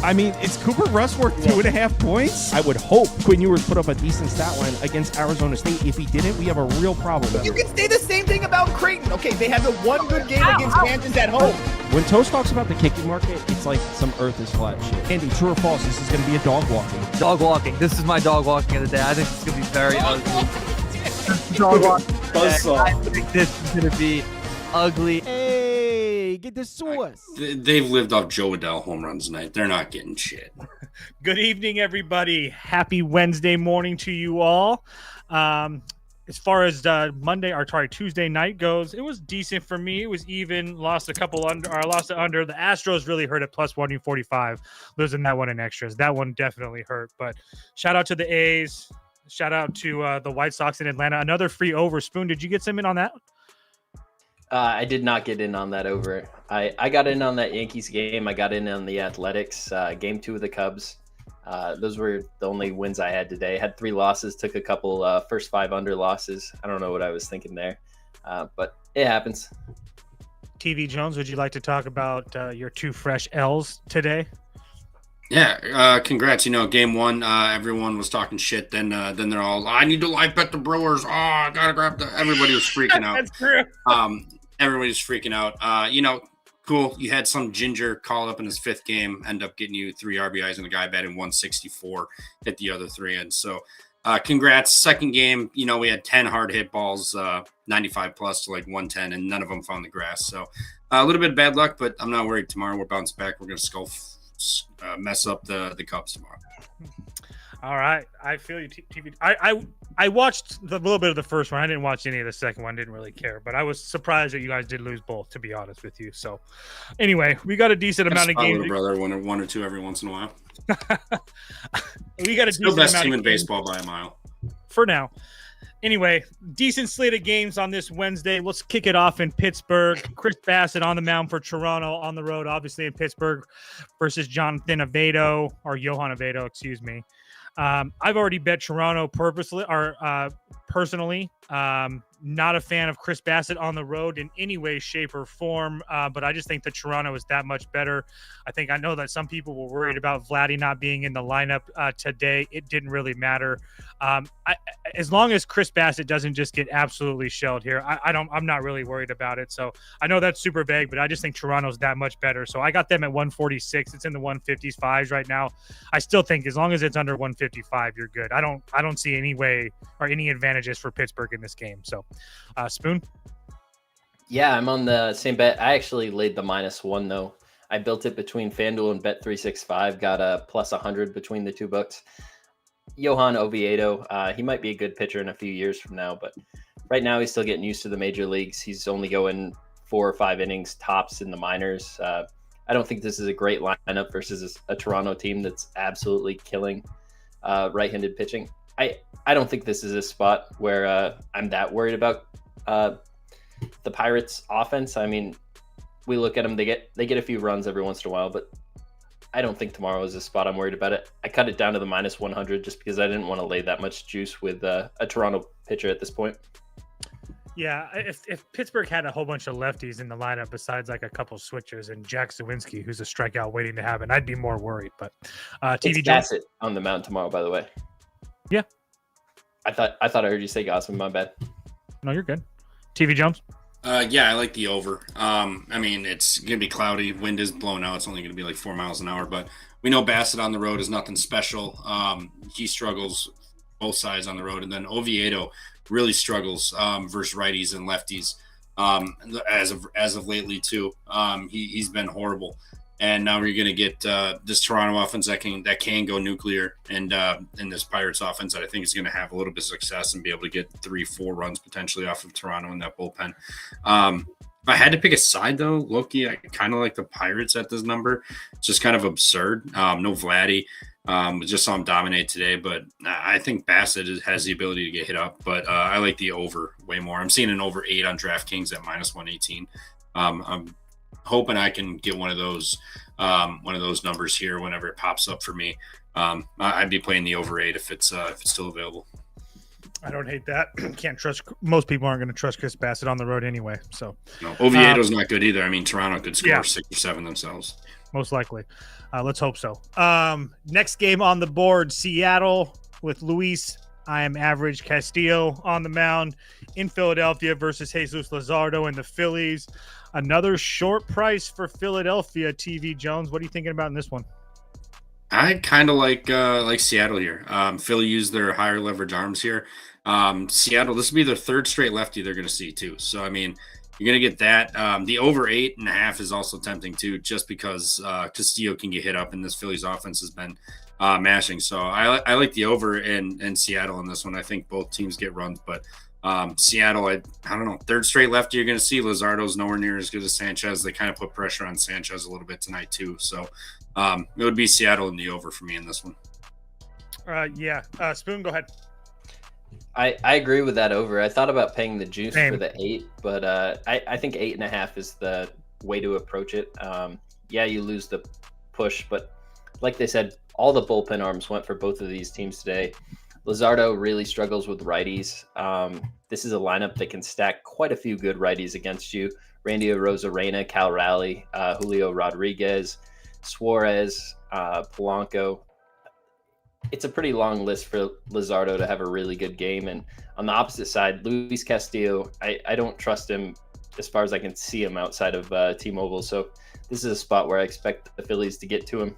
I mean, is Cooper Rush worth 2.5 points? I would hope Quinn Ewers put up a decent stat line against Arizona State. If he didn't, we have a real problem. You can say the same thing about Creighton. Okay, they had the one good game against Kansas at home. When Toast talks about the kicking market, it's like some earth is flat shit. Andy, true or false, this is going to be a dog walking. Dog walking. This is my dog walking of the day. I think it's going to be very ugly. Dog walking. I think this is going to be ugly. Hey, get the sauce. They've lived off Joe Adele home runs tonight. They're not getting shit. Good evening, everybody. Happy Wednesday morning to you all. As far as Tuesday night goes, it was decent for me. It was even. Lost it under. The Astros really hurt at plus 145, losing that one in extras. That one definitely hurt. But shout out to the A's. Shout out to the White Sox in Atlanta. Another free over. Spoon, did you get some in on that? I did not get in on that over. I got in on that Yankees game. I got in on the Athletics, game 2 of the Cubs. Those were the only wins I had today. Had 3 losses, took a couple first 5 under losses. I don't know what I was thinking there, but it happens. TV Jones, would you like to talk about your 2 fresh L's today? Yeah, congrats. You know, game 1, everyone was talking shit. Then they're all, I need to live bet the Brewers. Oh, I gotta grab the. Everybody was freaking out. That's true. Everybody's freaking out. You know, cool. You had some ginger call up in his 5th game, end up getting you 3 RBIs, and the guy batting 164, hit the other 3 in. So, congrats. Second game, you know, we had 10 hard hit balls, 95 plus to like 110, and none of them found the grass. So, a little bit of bad luck, but I'm not worried. Tomorrow we're bouncing back. We're gonna mess up the Cubs tomorrow. All right, I feel you. TV. I watched the little bit of the first one. I didn't watch any of the second one. Didn't really care, but I was surprised that you guys did lose both. To be honest with you. So, anyway, we got a decent amount of games. Brother, one or two every once in a while. We got a still decent best amount team of in baseball by a mile. For now. Anyway, decent slate of games on this Wednesday. Let's kick it off in Pittsburgh. Chris Bassett on the mound for Toronto, on the road, obviously in Pittsburgh, versus Johan Oviedo, excuse me. I've already bet Toronto personally. Not a fan of Chris Bassett on the road in any way, shape, or form, but I just think that Toronto is that much better. I know that some people were worried about Vladdy not being in the lineup today. It didn't really matter. As long as Chris Bassett doesn't just get absolutely shelled here, I'm not really worried about it. So I know that's super vague, but I just think Toronto's that much better. So I got them at 146. It's in the 155s right now. I still think as long as it's under 155, you're good. I don't see any way or any advantages for Pittsburgh in this game. So Spoon? Yeah, I'm on the same bet. I actually laid the -1 though. I built it between FanDuel and Bet365. Got a plus 100 between the 2 books. Johan Oviedo, he might be a good pitcher in a few years from now, but right now he's still getting used to the major leagues. He's only going 4 or 5 innings tops in the minors. I don't think this is a great lineup versus a Toronto team that's absolutely killing right-handed pitching. I don't think this is a spot where I'm that worried about the Pirates offense. I mean, we look at them, they get a few runs every once in a while, but I don't think tomorrow is a spot I'm worried about it. I cut it down to the -100 just because I didn't want to lay that much juice with a Toronto pitcher at this point. Yeah, if Pittsburgh had a whole bunch of lefties in the lineup besides like a couple switchers and Jack Zawinski, who's a strikeout waiting to happen, I'd be more worried. But TV Bassett on the mound tomorrow, by the way. Yeah. I thought I heard you say Gossman. My bad. No, you're good. TV Jones? Yeah, I like the over. I mean, it's going to be cloudy. Wind is blowing out. It's only going to be like 4 miles an hour. But we know Bassett on the road is nothing special. He struggles both sides on the road. And then Oviedo really struggles versus righties and lefties as of lately, too. He's been horrible. And now we're going to get this Toronto offense that can go nuclear, and this Pirates offense that I think is going to have a little bit of success and be able to get 3-4 runs potentially off of Toronto in that bullpen. If I had to pick a side, though, Loki, I kind of like the Pirates at this number. It's just kind of absurd. No Vladdy. Just saw him dominate today, but I think Bassett has the ability to get hit up. But I like the over way more. I'm seeing an over 8 on DraftKings at -118. I'm hoping I can get one of those numbers here whenever it pops up for me. I'd be playing the over 8 if it's still available. I don't hate that. Can't trust. Most people aren't going to trust Chris Bassett on the road anyway. So no, Oviedo's not good either. I mean, Toronto could score 6 or 7 themselves. most likely. Let's hope so. Next game on the board, Seattle with Luis I am average Castillo on the mound in Philadelphia versus Jesus Luzardo and the Phillies. Another short price for Philadelphia. TV Jones, what are you thinking about in this one? I kind of like Seattle here. Philly used their higher leverage arms here. Seattle, this will be their third straight lefty they're going to see too. So I mean, you're going to get that. The over 8.5 is also tempting too, just because Castillo can get hit up, and this Phillies offense has been mashing. So I like the over in Seattle in this one. I think both teams get runs, but Seattle, I don't know, third straight lefty you're going to see. Luzardo's nowhere near as good as Sanchez. They kind of put pressure on Sanchez a little bit tonight too. So it would be Seattle in the over for me in this one. Spoon, go ahead. I agree with that over. I thought about paying the juice Same. for the 8, but I think 8.5 is the way to approach it. You lose the push, but like they said, all the bullpen arms went for both of these teams today. Luzardo really struggles with righties. This is a lineup that can stack quite a few good righties against you. Randy Arozarena, Cal Raleigh, Julio Rodriguez, Suarez, Polanco. It's a pretty long list for Luzardo to have a really good game. And on the opposite side, Luis Castillo, I don't trust him as far as I can see him outside of T-Mobile. So this is a spot where I expect the Phillies to get to him.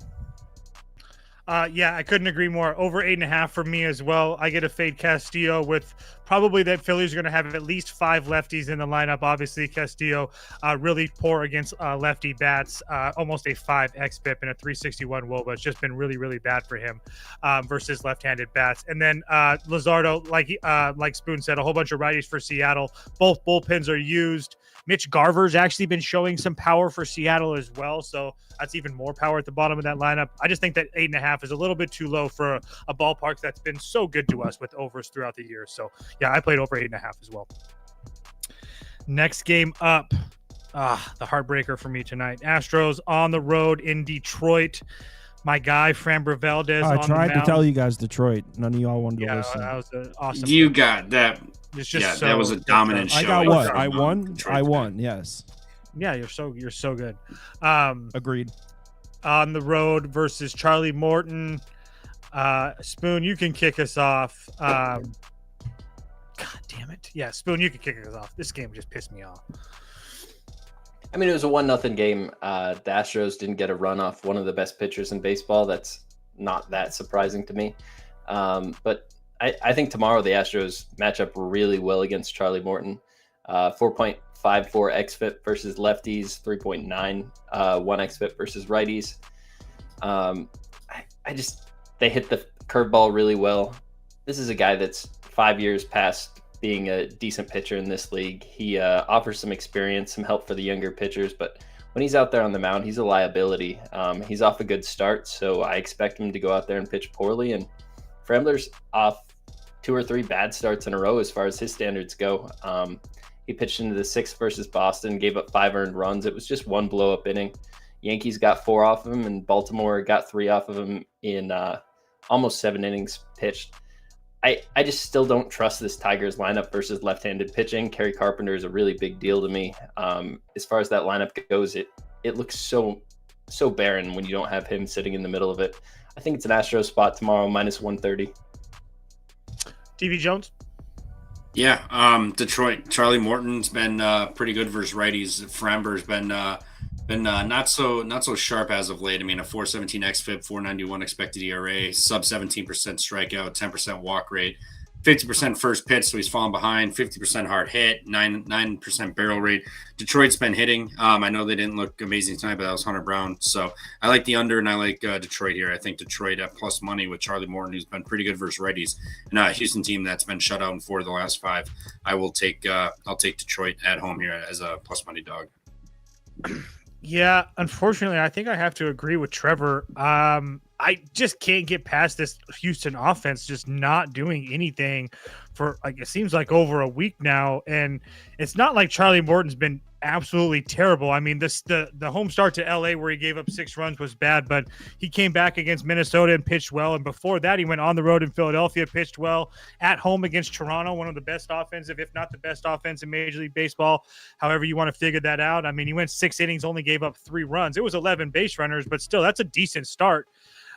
I couldn't agree more. Over 8.5 for me as well. I get a fade Castillo with probably that Phillies are going to have at least 5 lefties in the lineup. Obviously, Castillo really poor against lefty bats, almost a 5 xFIP and a 361 WOBA. It's just been really, really bad for him versus left-handed bats. And then Luzardo, like Spoon said, a whole bunch of righties for Seattle. Both bullpens are used. Mitch Garver's actually been showing some power for Seattle as well, so that's even more power at the bottom of that lineup. I just think that 8.5 is a little bit too low for a ballpark that's been so good to us with overs throughout the year. So, yeah, I played over 8.5 as well. Next game up, the heartbreaker for me tonight. Astros on the road in Detroit. My guy, Framber Valdez on the mound. I tried to tell you guys Detroit. None of y'all wanted to listen. That was an awesome. You got that. It's just that was a dominant show. I got what? I won. Yes. Yeah, you're so good. Agreed. On the road versus Charlie Morton. Spoon, you can kick us off. God damn it. Yeah, Spoon, you can kick us off. This game just pissed me off. I mean, it was a 1-0 game. The Astros didn't get a run off one of the best pitchers in baseball. That's not that surprising to me. But I think tomorrow the Astros match up really well against Charlie Morton. 4.54 xFIP versus lefties, 3.91 xFIP versus righties. They hit the curveball really well. This is a guy that's 5 years past being a decent pitcher in this league. He offers some experience, some help for the younger pitchers, but when he's out there on the mound, he's a liability. He's off a good start, so I expect him to go out there and pitch poorly. And Frambler's off 2 or 3 bad starts in a row as far as his standards go. He pitched into the 6th versus Boston, gave up 5 earned runs. It was just 1 blow-up inning. Yankees got 4 off of him, and Baltimore got 3 off of him in almost 7 innings pitched. I just still don't trust this Tigers lineup versus left-handed pitching. Kerry Carpenter is a really big deal to me. As far as that lineup goes, it looks so barren when you don't have him sitting in the middle of it. I think it's an Astros spot tomorrow, -130. TV Jones? Yeah, Detroit. Charlie Morton's been pretty good versus righties. Framber's been not so sharp as of late. I mean, a 4.17 xFIP, 4.91 expected ERA, sub 17% strikeout, 10% walk rate, 50% first pitch, so he's falling behind, 50% hard hit, 9% barrel rate. Detroit's been hitting. I know they didn't look amazing tonight, but that was Hunter Brown. So I like the under, and I like Detroit here. I think Detroit at plus money with Charlie Morton, who's been pretty good versus righties, and a Houston team that's been shut out in 4 of the last 5. I'll take Detroit at home here as a plus money dog. Yeah, unfortunately, I think I have to agree with Trevor. I just can't get past this Houston offense just not doing anything for, it seems like over a week now. And it's not like Charlie Morton's been absolutely terrible. I mean, the home start to LA where he gave up 6 runs was bad, but he came back against Minnesota and pitched well. And before that, he went on the road in Philadelphia, pitched well, at home against Toronto, one of the best offensive, if not the best offense in Major League Baseball. However you want to figure that out. I mean, he went 6 innings, only gave up 3 runs. It was 11 base runners, but still, that's a decent start.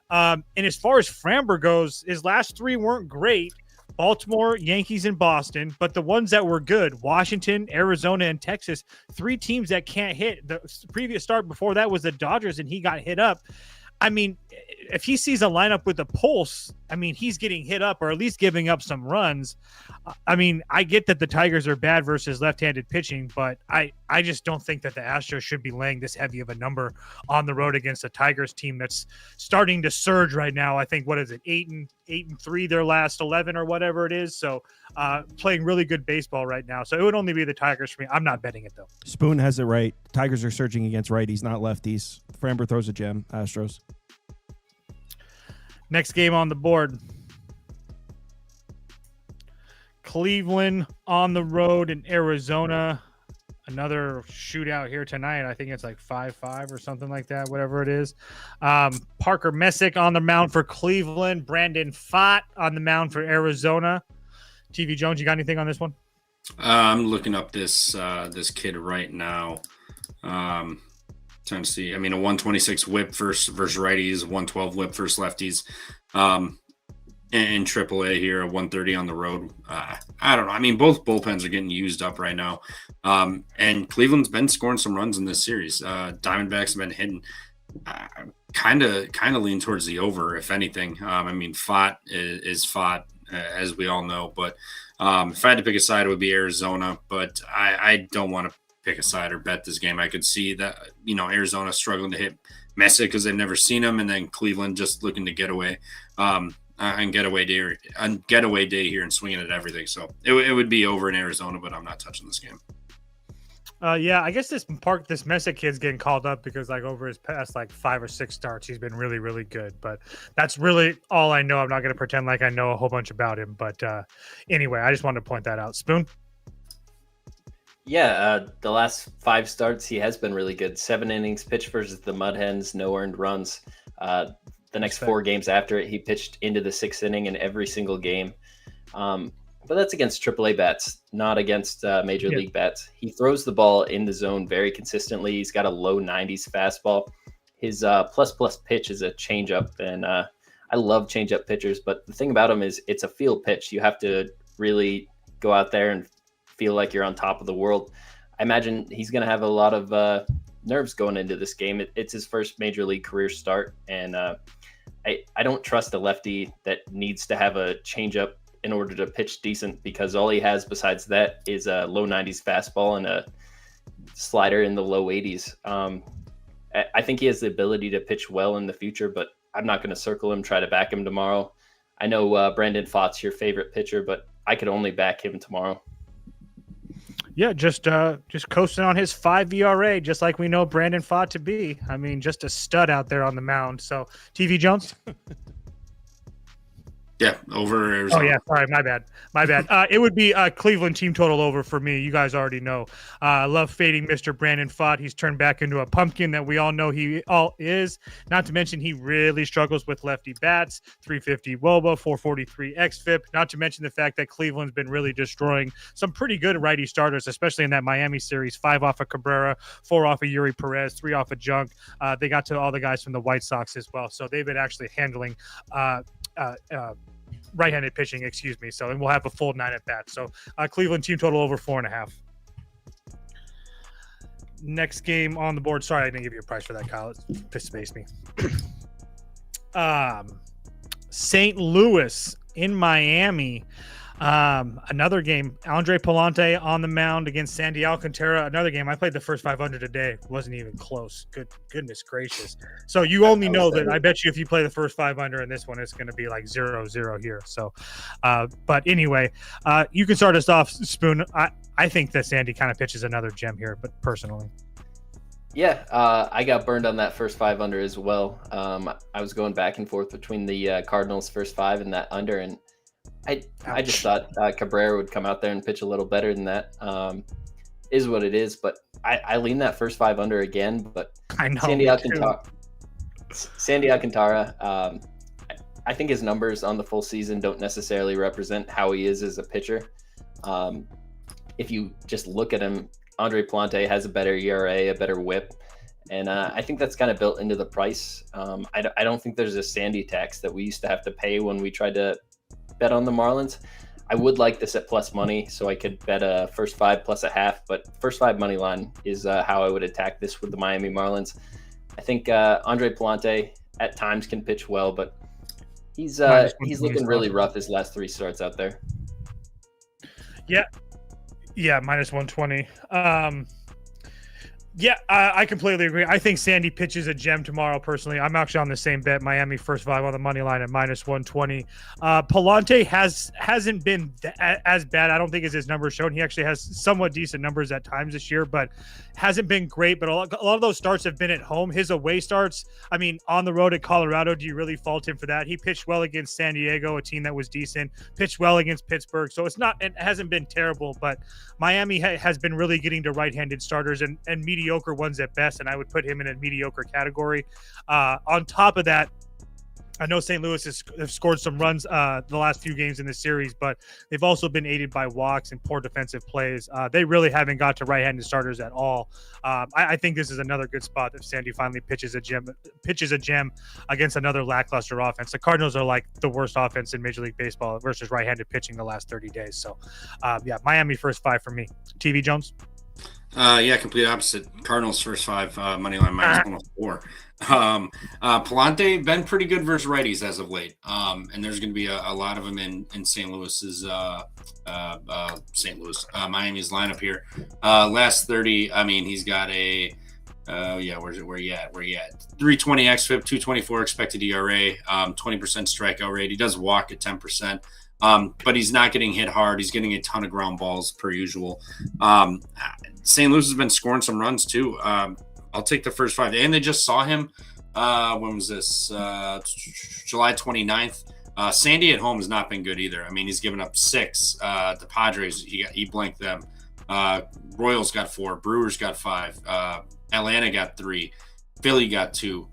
And as far as Framber goes, his last 3 weren't great. Baltimore, Yankees, and Boston, but the ones that were good, Washington, Arizona, and Texas, 3 teams that can't hit. The previous start before that was the Dodgers, and he got hit up. I mean, if he sees a lineup with a pulse, I mean, he's getting hit up or at least giving up some runs. I mean, I get that the Tigers are bad versus left-handed pitching, but I just don't think that the Astros should be laying this heavy of a number on the road against a Tigers team that's starting to surge right now. I think, what is it, 8-3 their last 11 or whatever it is. So playing really good baseball right now. So it would only be the Tigers for me. I'm not betting it, though. Spoon has it right. Tigers are surging against righties, not lefties. Framber throws a gem. Astros. Next game on the board. Cleveland on the road in Arizona. Another shootout here tonight. I think it's like 5-5 or something like that, whatever it is. Parker Messick on the mound for Cleveland. Brandon Pfaadt on the mound for Arizona. TV Jones, you got anything on this one? I'm looking up this kid right now. Trying to see. I mean, a 126 whip versus righties, 112 whip versus lefties. In AAA here, a 130 on the road. I don't know. I mean, both bullpens are getting used up right now. And Cleveland's been scoring some runs in this series. Diamondbacks have been hitting. Kind of lean towards the over, if anything. I mean, Pfaadt is Pfaadt, as we all know. But if I had to pick a side, it would be Arizona. But I don't want to pick a side or bet this game. I could see that, Arizona struggling to hit Messick because they've never seen him, and then Cleveland just looking to get away on getaway day here and swinging at everything. So it would be over in Arizona, but I'm not touching this game. Yeah, I guess this Messick kid's getting called up because over his past 5 or 6 starts, he's been really, really good. But that's really all I know. I'm not going to pretend like I know a whole bunch about him. But anyway, I just wanted to point that out. Spoon? Yeah, the last 5 starts, he has been really good. 7 innings pitched versus the Mud Hens, no earned runs. The next 4 games after it, he pitched into the 6th inning in every single game. But that's against AAA bats, not against Major League bats. He throws the ball in the zone very consistently. He's got a low 90s fastball. His plus pitch is a changeup, and I love changeup pitchers. But the thing about him is it's a field pitch. You have to really go out there and feel like you're on top of the world. I imagine he's going to have a lot of nerves going into this game. It's his first Major League career start, and I don't trust a lefty that needs to have a changeup in order to pitch decent, because all he has besides that is a low 90s fastball and a slider in the low 80s. I think he has the ability to pitch well in the future, but I'm not going to circle him, try to back him tomorrow. I know Brandon Pfaadt's your favorite pitcher, but I could only back him tomorrow. Yeah, just coasting on his 5 ERA, just like we know Brandon Pfaadt to be. I mean, just a stud out there on the mound. So, TV Jones? Yeah, over Arizona. Oh, yeah, sorry, my bad. It would be Cleveland team total over for me. You guys already know. I love fading Mr. Brandon Pfaadt. He's turned back into a pumpkin that we all know he all is. Not to mention he really struggles with lefty bats, 350 WOBA, 443 xFIP. Not to mention the fact that Cleveland's been really destroying some pretty good righty starters, especially in that Miami series. 5 off of Cabrera, 4 off of Yuri Perez, 3 off of Junk. They got to all the guys from the White Sox as well. So they've been actually handling right-handed pitching, and we'll have a full 9 at bat. So Cleveland team total over 4.5. Next game on the board. Sorry, I didn't give you a price for that, Kyle. It spaced me. St. Louis in Miami. Another game. Andre Palante on the mound against Sandy Alcantara. Another game. I played the first 500 today. Wasn't even close. Goodness gracious. So you only know that. I bet you if you play the first 500 in this one, it's going to be like 0-0 here. So, but anyway, you can start us off, Spoon. I think that Sandy kind of pitches another gem here, but personally. Yeah, I got burned on that first 5 under as well. I was going back and forth between the Cardinals first 5 and that under, and I just thought Cabrera would come out there and pitch a little better than that. is what it is. But I lean that first 5 under again. But I know. Sandy Alcantara, I think his numbers on the full season don't necessarily represent how he is as a pitcher. If you just look at him, Andre Plante has a better ERA, a better whip. And I think that's kind of built into the price. I don't think there's a Sandy tax that we used to have to pay when we tried to bet on the Marlins. I would like this at plus money, so I could bet a first 5 plus a half. But first 5 money line is how I would attack this with the Miami Marlins. I think Andre Plante at times can pitch well, but he's looking really rough his last 3 starts out there. Yeah, minus 120. Yeah, I completely agree. I think Sandy pitches a gem tomorrow, personally. I'm actually on the same bet. Miami first 5 on the money line at minus 120. Palante hasn't been as bad, I don't think, as his numbers shown. He actually has somewhat decent numbers at times this year, but hasn't been great. But a lot of those starts have been at home. His away starts, I mean, on the road at Colorado, do you really fault him for that? He pitched well against San Diego, a team that was decent, pitched well against Pittsburgh. So it hasn't been terrible, but Miami has been really getting to right-handed starters and mediocre ones at best, and I would put him in a mediocre category. On top of that, I know St. Louis have scored some runs the last few games in this series, but they've also been aided by walks and poor defensive plays. They really haven't got to right-handed starters at all. I think this is another good spot if Sandy finally pitches a gem against another lackluster offense. The Cardinals are like the worst offense in Major League Baseball versus right-handed pitching the last 30 days. So, Miami first 5 for me. TV Jones? Complete opposite. Cardinals first 5, money line minus 104. Palante been pretty good versus righties as of late. And there's going to be a lot of them in St. Louis's Miami's lineup here. Last 30, I mean, he's got a where you at? 320 xFIP, 224 expected ERA, 20% strikeout rate. He does walk at 10%. But he's not getting hit hard. He's getting a ton of ground balls per usual. St. Louis has been scoring some runs too. I'll take the first 5. And they just saw him. When was this? July 29th. Sandy at home has not been good either. I mean, he's given up 6. The Padres, he blanked them. Royals got 4. Brewers got 5. Atlanta got 3. Philly got 2.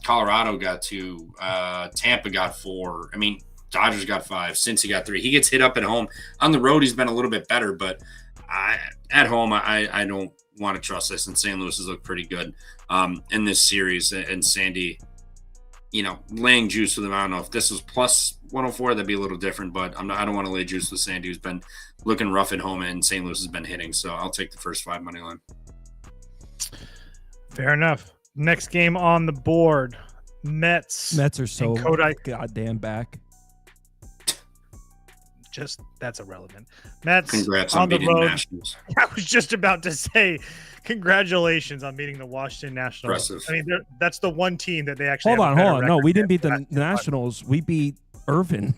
Colorado got 2. Tampa got 4. I mean, Dodgers got 5. Cincy got 3. He gets hit up at home. On the road, he's been a little bit better, but at home, I don't want to trust this. And St. Louis has looked pretty good in this series. And Sandy, laying juice with him. I don't know if this was plus 104, that'd be a little different, but I don't want to lay juice with Sandy, who's been looking rough at home, and St. Louis has been hitting. So I'll take the first 5 money line. Fair enough. Next game on the board, Mets are so goddamn back. That's irrelevant. Mets. Congrats on beating the Nationals. I was just about to say, congratulations on beating the Washington Nationals. Impressive. I mean, that's the one team that they actually hold on. No, we didn't beat the Nationals. We beat Irvin.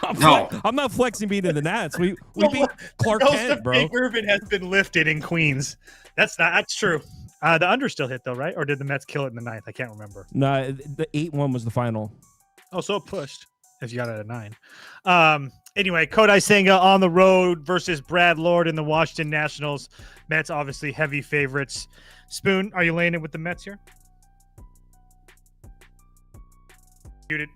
I'm not flexing beating the Nats. We beat Clark Kent, bro. Irvin has been lifted in Queens. That's true. The under still hit though, right? Or did the Mets kill it in the 9th? I can't remember. No, the 8-1 was the final. Oh, so it pushed. If you got it at 9. Anyway, Kodai Senga on the road versus Brad Lord in the Washington Nationals. Mets obviously heavy favorites. Spoon, are you laying it with the Mets here? Muted.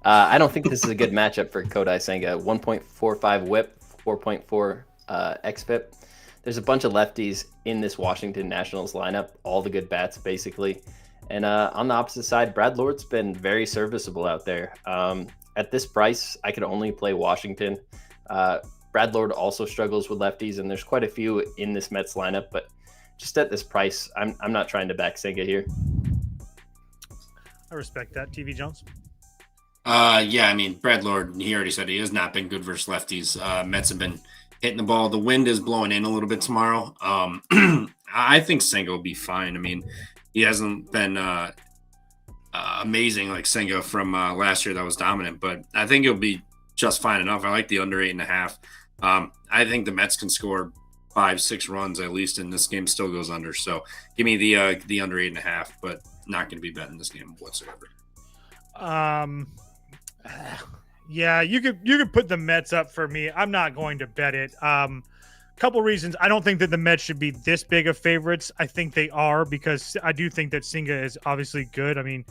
I don't think this is a good matchup for Kodai Senga. 1.45 whip, 4.4 xFIP. There's a bunch of lefties in this Washington Nationals lineup, all the good bats, basically. And on the opposite side, Brad Lord's been very serviceable out there. At this price, I could only play Washington. Brad Lord also struggles with lefties, and there's quite a few in this Mets lineup. But just at this price, I'm not trying to back Senga here. I respect that. TV Jones? I mean, Brad Lord, he already said he has not been good versus lefties. Mets have been hitting the ball. The wind is blowing in a little bit tomorrow. I think Senga will be fine. I mean, he hasn't been amazing like Senga from last year that was dominant, but I think he'll be just fine enough. I like the under 8.5. I think the Mets can score 5-6 runs at least, and this game still goes under. So give me the under 8.5, but not going to be betting this game whatsoever. Yeah, you could put the Mets up for me. I'm not going to bet it. Couple reasons. I don't think that the Mets should be this big of favorites. I think they are because I do think that Senga is obviously good. I mean,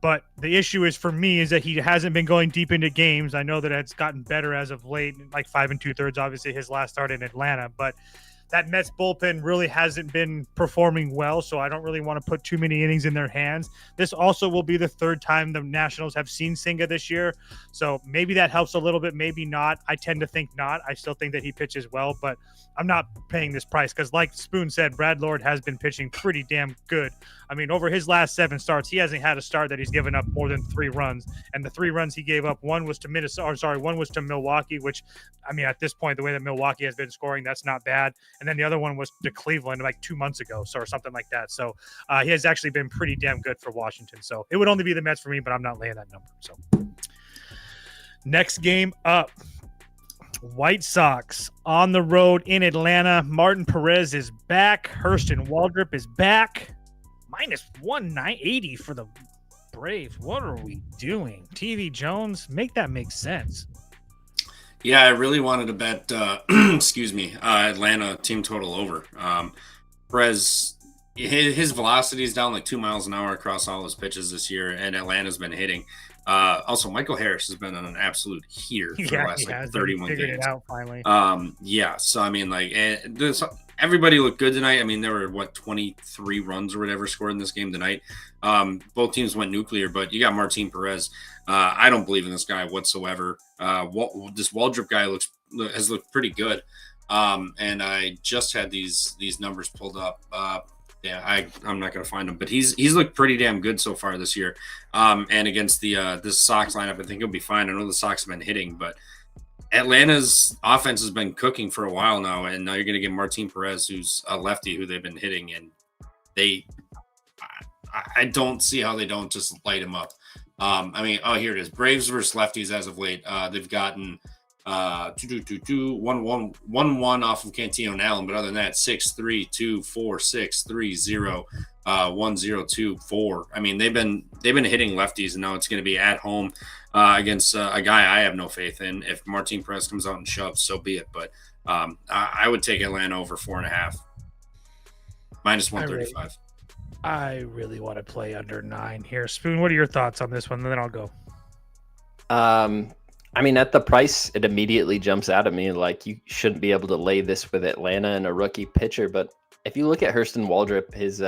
but the issue is for me is that he hasn't been going deep into games. I know that it's gotten better as of late, like 5 2/3, obviously his last start in Atlanta, but that Mets bullpen really hasn't been performing well, so I don't really want to put too many innings in their hands. This also will be the third time the Nationals have seen Senga this year, so maybe that helps a little bit, maybe not. I tend to think not. I still think that he pitches well, but I'm not paying this price because, like Spoon said, Brad Lord has been pitching pretty damn good. I mean, over his last 7 starts, he hasn't had a start that he's given up more than 3 runs, and the 3 runs he gave up, one was to Milwaukee, which, I mean, at this point, the way that Milwaukee has been scoring, that's not bad. And then the other one was to Cleveland like 2 months ago, or something like that. So he has actually been pretty damn good for Washington. So it would only be the Mets for me, but I'm not laying that number. So next game up, White Sox on the road in Atlanta. Martin Perez is back. Hurston Waldrop is back. -180 for the Braves. What are we doing? TV Jones, make that make sense. Yeah, I really wanted to bet, Atlanta team total over. Perez, his velocity is down like 2 miles an hour across all his pitches this year, and Atlanta's been hitting. Also, Michael Harris has been on an absolute heater for the last 31 games. Figured it out finally. So I mean, like, everybody looked good tonight. I mean, there were 23 runs or whatever scored in this game tonight. Both teams went nuclear, but you got Martin Perez. I don't believe in this guy whatsoever. This Waldrop guy has looked pretty good. And I just had these numbers pulled up. I'm not going to find him, but he's looked pretty damn good so far this year. And against this Sox lineup, I think he'll be fine. I know the Sox have been hitting, but Atlanta's offense has been cooking for a while now, and now you're going to get Martin Perez, who's a lefty who they've been hitting, and I don't see how they don't just light him up. Here it is. Braves versus lefties as of late. They've gotten 1-1 off of Cantino and Allen, but other than that, 6-3, 2-4, 6-3, 0, 1-0, 2-4. I mean, they've been hitting lefties, and now it's going to be at home against a guy I have no faith in. If Martin Perez comes out and shoves, so be it. But I would take Atlanta over 4.5, -135. I really want to play under 9 here. Spoon, what are your thoughts on this one? And then I'll go. I mean, at the price, it immediately jumps out at me. Like, you shouldn't be able to lay this with Atlanta and a rookie pitcher. But if you look at Hurston Waldrop, his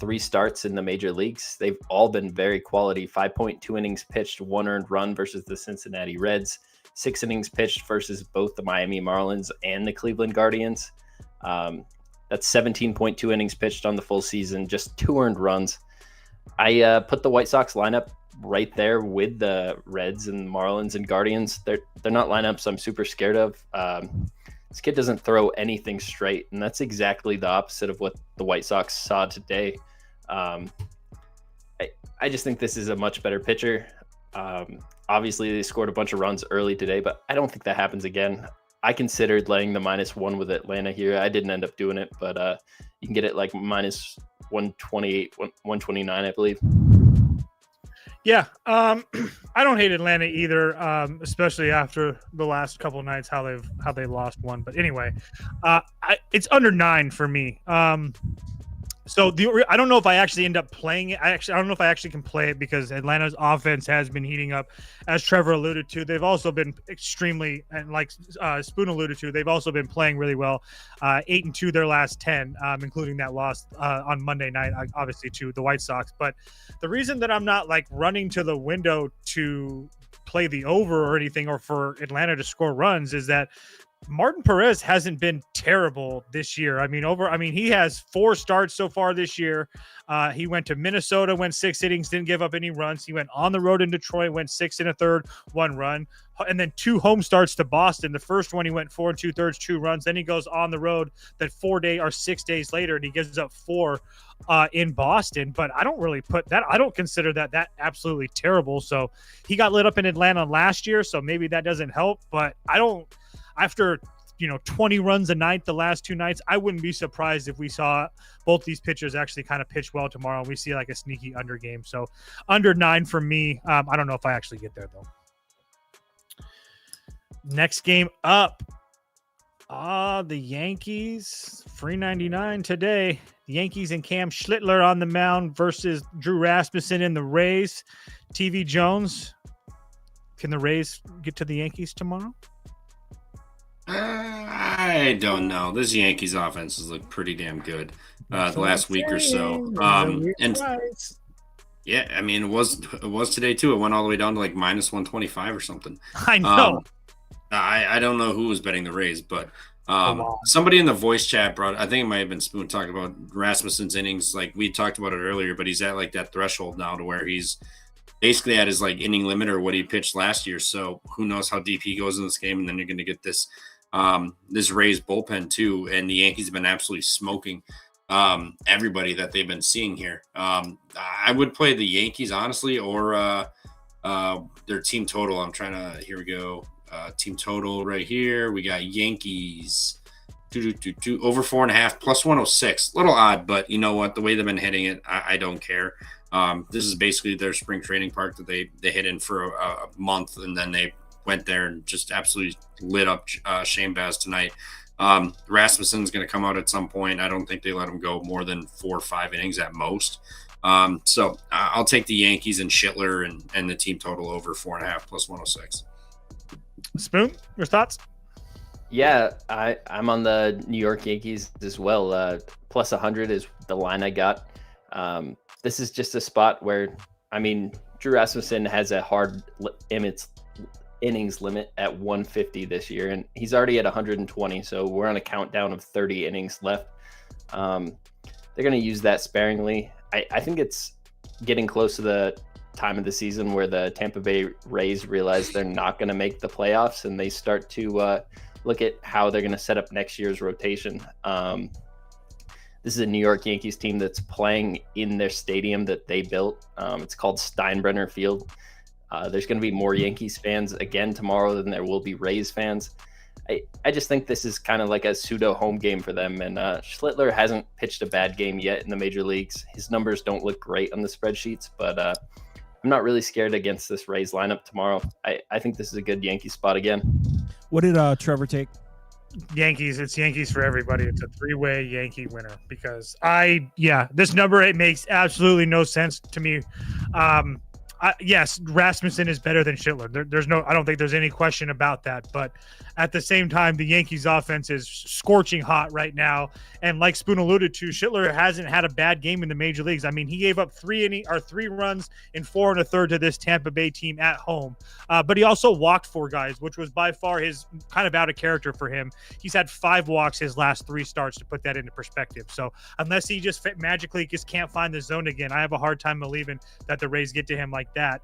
3 starts in the major leagues, they've all been very quality. 5.2 innings pitched, 1 earned run versus the Cincinnati Reds, 6 innings pitched versus both the Miami Marlins and the Cleveland Guardians. That's 17.2 innings pitched on the full season, just 2 earned runs. I put the White Sox lineup right there with the Reds and Marlins and Guardians. They're not lineups I'm super scared of. This kid doesn't throw anything straight, and that's exactly the opposite of what the White Sox saw today. I just think this is a much better pitcher. Obviously, they scored a bunch of runs early today, but I don't think that happens again. I considered laying the -1 with Atlanta here. I didn't end up doing it, but you can get it like -128, 129, I believe. Yeah, I don't hate Atlanta either, especially after the last couple of nights how they lost one. But anyway, it's under 9 for me. So I don't know if I actually end up playing it. I don't know if I actually can play it because Atlanta's offense has been heating up, as Trevor alluded to. They've also been extremely, and like Spoon alluded to, they've also been playing really well. 8-2 their last 10, including that loss on Monday night, obviously to the White Sox. But the reason that I'm not like running to the window to play the over or anything, or for Atlanta to score runs, is that Martin Perez hasn't been terrible this year. I mean, he has 4 starts so far this year. He went to Minnesota, went 6 innings, didn't give up any runs. He went on the road in Detroit, went 6 1/3, 1 run, and then 2 home starts to Boston. The first one, he went 4 2/3, 2 runs. Then he goes on the road that 6 days later, and he gives up 4 in Boston. But I don't really put that. I don't consider that absolutely terrible. So he got lit up in Atlanta last year, so maybe that doesn't help. But I don't. After 20 runs a night the last 2 nights, I wouldn't be surprised if we saw both these pitchers actually kind of pitch well tomorrow, and we see like a sneaky under game. So under 9 for me. I don't know if I actually get there though. Next game up. The Yankees, free 99 today. The Yankees and Cam Schlittler on the mound versus Drew Rasmussen in the Rays. TV Jones, can the Rays get to the Yankees tomorrow? I don't know. This Yankees offense has looked pretty damn good the last week or so. And yeah, I mean, it was today too. It went all the way down to like minus 125 or something. I know. I don't know who was betting the Rays, but somebody in the voice chat brought, I think it might have been Spoon, talking about Rasmussen's innings. Like we talked about it earlier, but he's at like that threshold now to where he's basically at his like inning limit or what he pitched last year. So who knows how deep he goes in this game. And then you're going to get this Rays bullpen too. And the Yankees have been absolutely smoking everybody that they've been seeing here. I would play the Yankees, honestly, or their team total. Here we go. Team total right here. We got Yankees over 4.5 plus 106. Little odd, but you know what? The way they've been hitting it, I don't care. This is basically their spring training park that they hit in for a month, and then they went there and just absolutely lit up Shane Baz tonight. Rasmussen's going to come out at some point. I don't think they let him go more than 4 or 5 innings at most. So I'll take the Yankees and Schlittler and the team total over 4.5 plus 106. Spoon, your thoughts? Yeah, I'm on the New York Yankees as well. Plus 100 is the line I got. This is just a spot where, I mean, Drew Rasmussen has a hard innings limit at 150 this year, and he's already at 120, so we're on a countdown of 30 innings left. They're going to use that sparingly. I think it's getting close to the time of the season where the Tampa Bay Rays realize they're not going to make the playoffs, and they start to look at how they're going to set up next year's rotation. This is a New York Yankees team that's playing in their stadium that they built. It's called Steinbrenner Field. There's going to be more Yankees fans again tomorrow than there will be Rays fans. I just think this is kind of like a pseudo home game for them. And Schlittler hasn't pitched a bad game yet in the major leagues. His numbers don't look great on the spreadsheets, but I'm not really scared against this Rays lineup tomorrow. I think this is a good Yankee spot again. What did Trevor take? Yankees. It's Yankees for everybody. It's a 3-way Yankee winner because this number, it makes absolutely no sense to me. Yes, Rasmussen is better than Schlittler. I don't think there's any question about that. But at the same time, the Yankees offense is scorching hot right now. And like Spoon alluded to, Schlittler hasn't had a bad game in the major leagues. I mean, he gave up 3 runs in 4 1/3 to this Tampa Bay team at home. But he also walked 4 guys, which was by far his kind of out of character for him. He's had 5 walks his last 3 starts, to put that into perspective. So unless he just magically can't find the zone again, I have a hard time believing that the Rays get to him like that.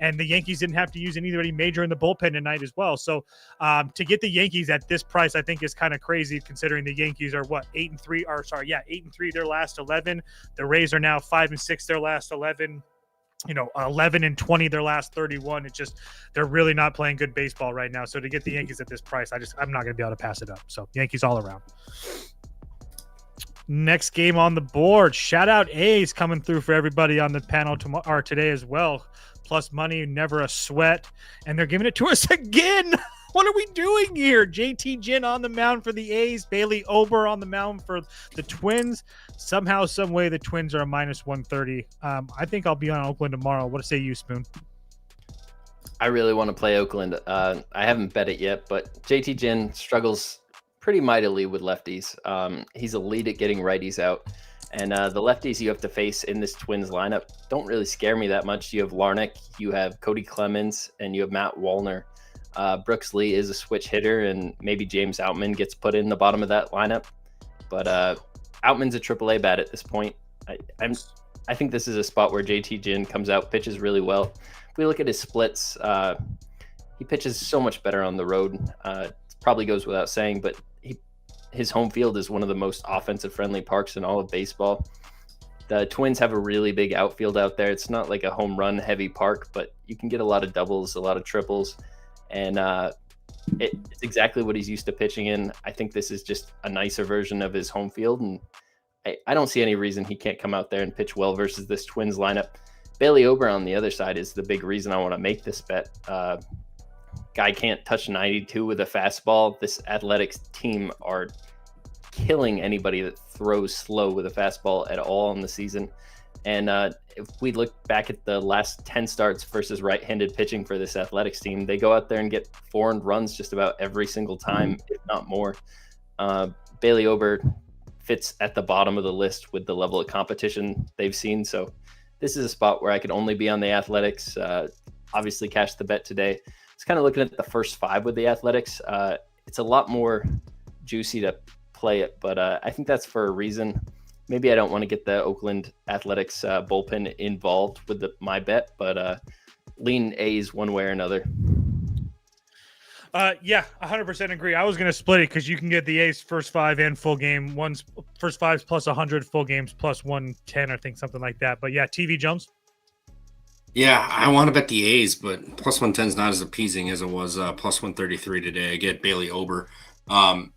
And the Yankees didn't have to use anybody major in the bullpen tonight as well. So to get the Yankees at this price, I think is kind of crazy, considering the Yankees are 8-3 their last 11. The Rays are now 5-6 their last 11. 11-20 their last 31. It's just, they're really not playing good baseball right now. So to get the Yankees at this price, I'm not going to be able to pass it up. So Yankees all around. Next game on the board. Shout out A's coming through for everybody on the panel today as well. Plus money, never a sweat. And they're giving it to us again. What are we doing here? JT Ginn on the mound for the A's. Bailey Ober on the mound for the Twins. Somehow, some way, the Twins are a minus 130. I think I'll be on Oakland tomorrow. What say you, Spoon? I really want to play Oakland. I haven't bet it yet, but JT Ginn struggles pretty mightily with lefties. He's elite at getting righties out. And the lefties you have to face in this Twins lineup don't really scare me that much. You have Larnach, you have Cody Clemens, and you have Matt Wallner. Brooks Lee is a switch hitter, and maybe James Outman gets put in the bottom of that lineup. But Outman's a AAA bat at this point. I think this is a spot where JT Ginn comes out, pitches really well. If we look at his splits, he pitches so much better on the road. It probably goes without saying, but his home field is one of the most offensive-friendly parks in all of baseball. The Twins have a really big outfield out there. It's not like a home run-heavy park, but you can get a lot of doubles, a lot of triples, and it's exactly what he's used to pitching in. I think this is just a nicer version of his home field, and I don't see any reason he can't come out there and pitch well versus this Twins lineup. Bailey Ober on the other side is the big reason I want to make this bet. guy can't touch 92 with a fastball. This Athletics team are killing anybody that throws slow with a fastball at all in the season. And if we look back at the last 10 starts versus right-handed pitching for this Athletics team, they go out there and get 4 earned runs just about every single time, if not more. Bailey Ober fits at the bottom of the list with the level of competition they've seen. So this is a spot where I could only be on the Athletics. Obviously cashed the bet today. It's kind of looking at the first 5 with the Athletics. It's a lot more juicy to play it, but I think that's for a reason. Maybe I don't want to get the Oakland Athletics bullpen involved with my bet, but lean A's one way or another. Yeah, 100% agree. I was going to split it because you can get the A's first 5 and full game. One's first 5's plus 100, full games plus 110, I think, something like that. But yeah, TV Jones. Yeah, I want to bet the A's, but plus 110 is not as appeasing as it was plus 133 today. I get Bailey Ober.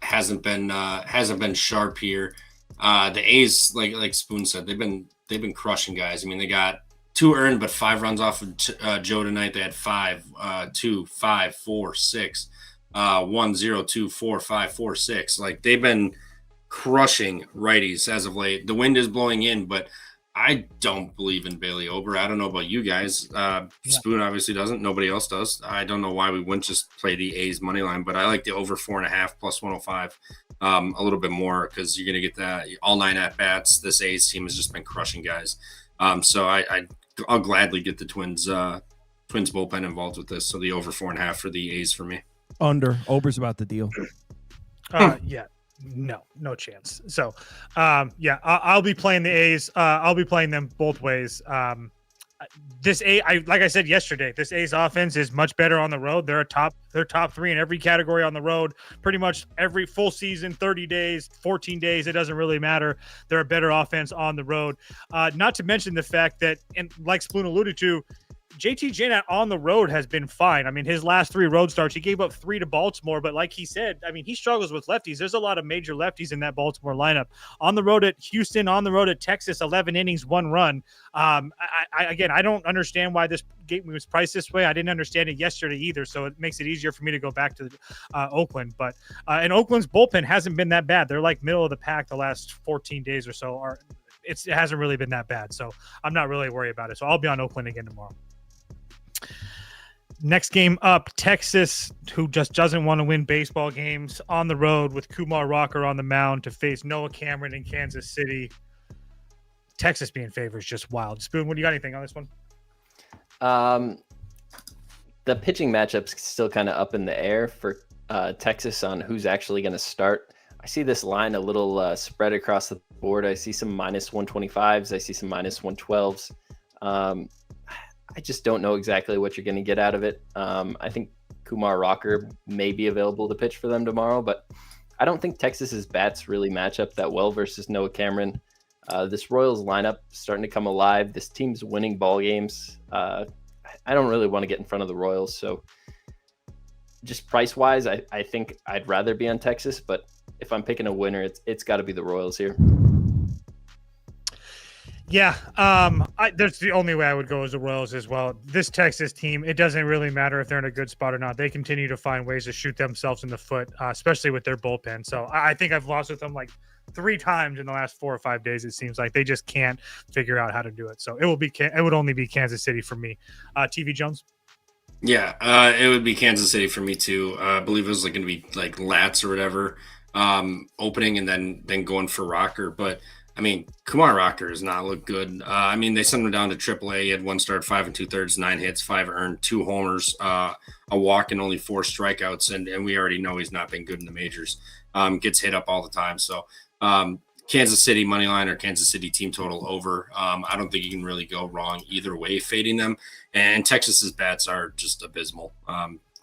Hasn't been sharp here. The A's, like Spoon said, they've been crushing guys. I mean, they got 2 earned, but 5 runs off of Joe tonight. They had 5, 2, 5, 4, 6, 1, 0, 2, 4, 5, 4, 6. Like, they've been crushing righties as of late. The wind is blowing in, but I don't believe in Bailey Ober. I don't know about you guys. Spoon obviously doesn't. Nobody else does. I don't know why we wouldn't just play the A's money line, but I like the over 4.5 plus 105 a little bit more because you're going to get that all 9 at bats. This A's team has just been crushing guys. So I'll gladly get the Twins bullpen involved with this. So the over 4.5 for the A's for me. Under. Ober's about the deal. Yeah. No chance. So, yeah, I'll be playing the A's. I'll be playing them both ways. Like I said yesterday, this A's offense is much better on the road. They're top 3 in every category on the road. Pretty much every full season, 30 days, 14 days, it doesn't really matter. They're a better offense on the road. Not to mention the fact that, and like Spoon alluded to, JT Janat on the road has been fine. I mean, his last 3 road starts, he gave up 3 to Baltimore, but like he said, I mean, he struggles with lefties. There's a lot of major lefties in that Baltimore lineup. On the road at Houston, on the road at Texas, 11 innings, 1 run. Again, I don't understand why this game was priced this way. I didn't understand it yesterday either, so it makes it easier for me to go back to Oakland. But and Oakland's bullpen hasn't been that bad. They're like middle of the pack the last 14 days or so. It hasn't really been that bad, so I'm not really worried about it. So I'll be on Oakland again tomorrow. Next game up, Texas, who just doesn't want to win baseball games, on the road with Kumar Rocker on the mound to face Noah Cameron in Kansas City. Texas being favored is just wild. Spoon, what do you got anything on this one? The pitching matchup's still kind of up in the air for Texas on who's actually going to start. I see this line a little spread across the board. I see some minus 125s. I see some minus 112s. I just don't know exactly what you're going to get out of it. I think Kumar Rocker may be available to pitch for them tomorrow, but I don't think Texas's bats really match up that well versus Noah Cameron. This Royals lineup is starting to come alive. This team's winning ball games. I don't really want to get in front of the Royals, so just price-wise, I think I'd rather be on Texas, but if I'm picking a winner, it's got to be the Royals here. Yeah, that's the only way I would go as the Royals as well. This Texas team, it doesn't really matter if they're in a good spot or not. They continue to find ways to shoot themselves in the foot, especially with their bullpen. So I think I've lost with them like 3 times in the last 4 or 5 days. It seems like they just can't figure out how to do it. So it would only be Kansas City for me. TV Jones. Yeah, it would be Kansas City for me too. I believe it was going to be like Lats or whatever opening and then going for Rocker, but. I mean, Kumar Rocker does not look good. I mean, they sent him down to AAA. He had 1 start, 5 2/3, 9 hits, 5 earned, 2 homers, a walk, and only 4 strikeouts. And we already know he's not been good in the majors. Gets hit up all the time. So Kansas City money line or Kansas City team total over. I don't think you can really go wrong either way fading them. And Texas's bats are just abysmal.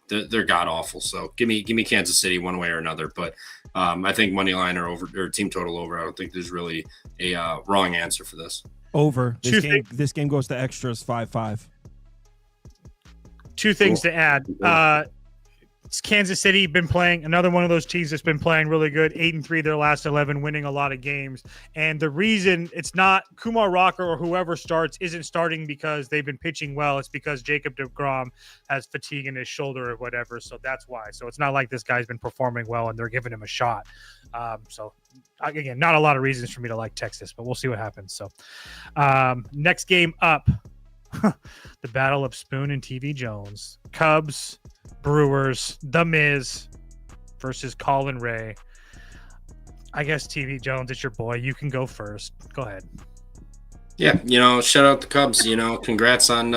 They're god awful. So give me Kansas City one way or another. But I think money line or over or team total over. I don't think there's really a wrong answer for this. Over. This game goes to extras 5-5. 2 things to add. Kansas City been playing another one of those teams that's been playing really good, 8-3 their last 11, winning a lot of games. And the reason it's not Kumar Rocker or whoever starts isn't starting because they've been pitching well. It's because Jacob deGrom has fatigue in his shoulder or whatever. So that's why. So it's not like this guy's been performing well and they're giving him a shot. So again, not a lot of reasons for me to like Texas, but we'll see what happens. So next game up, the battle of Spoon and TV Jones. Cubs, Brewers, The Miz versus Colin Ray. I guess TV Jones, it's your boy. You can go first. Go ahead. Yeah, shout out the Cubs. Congrats on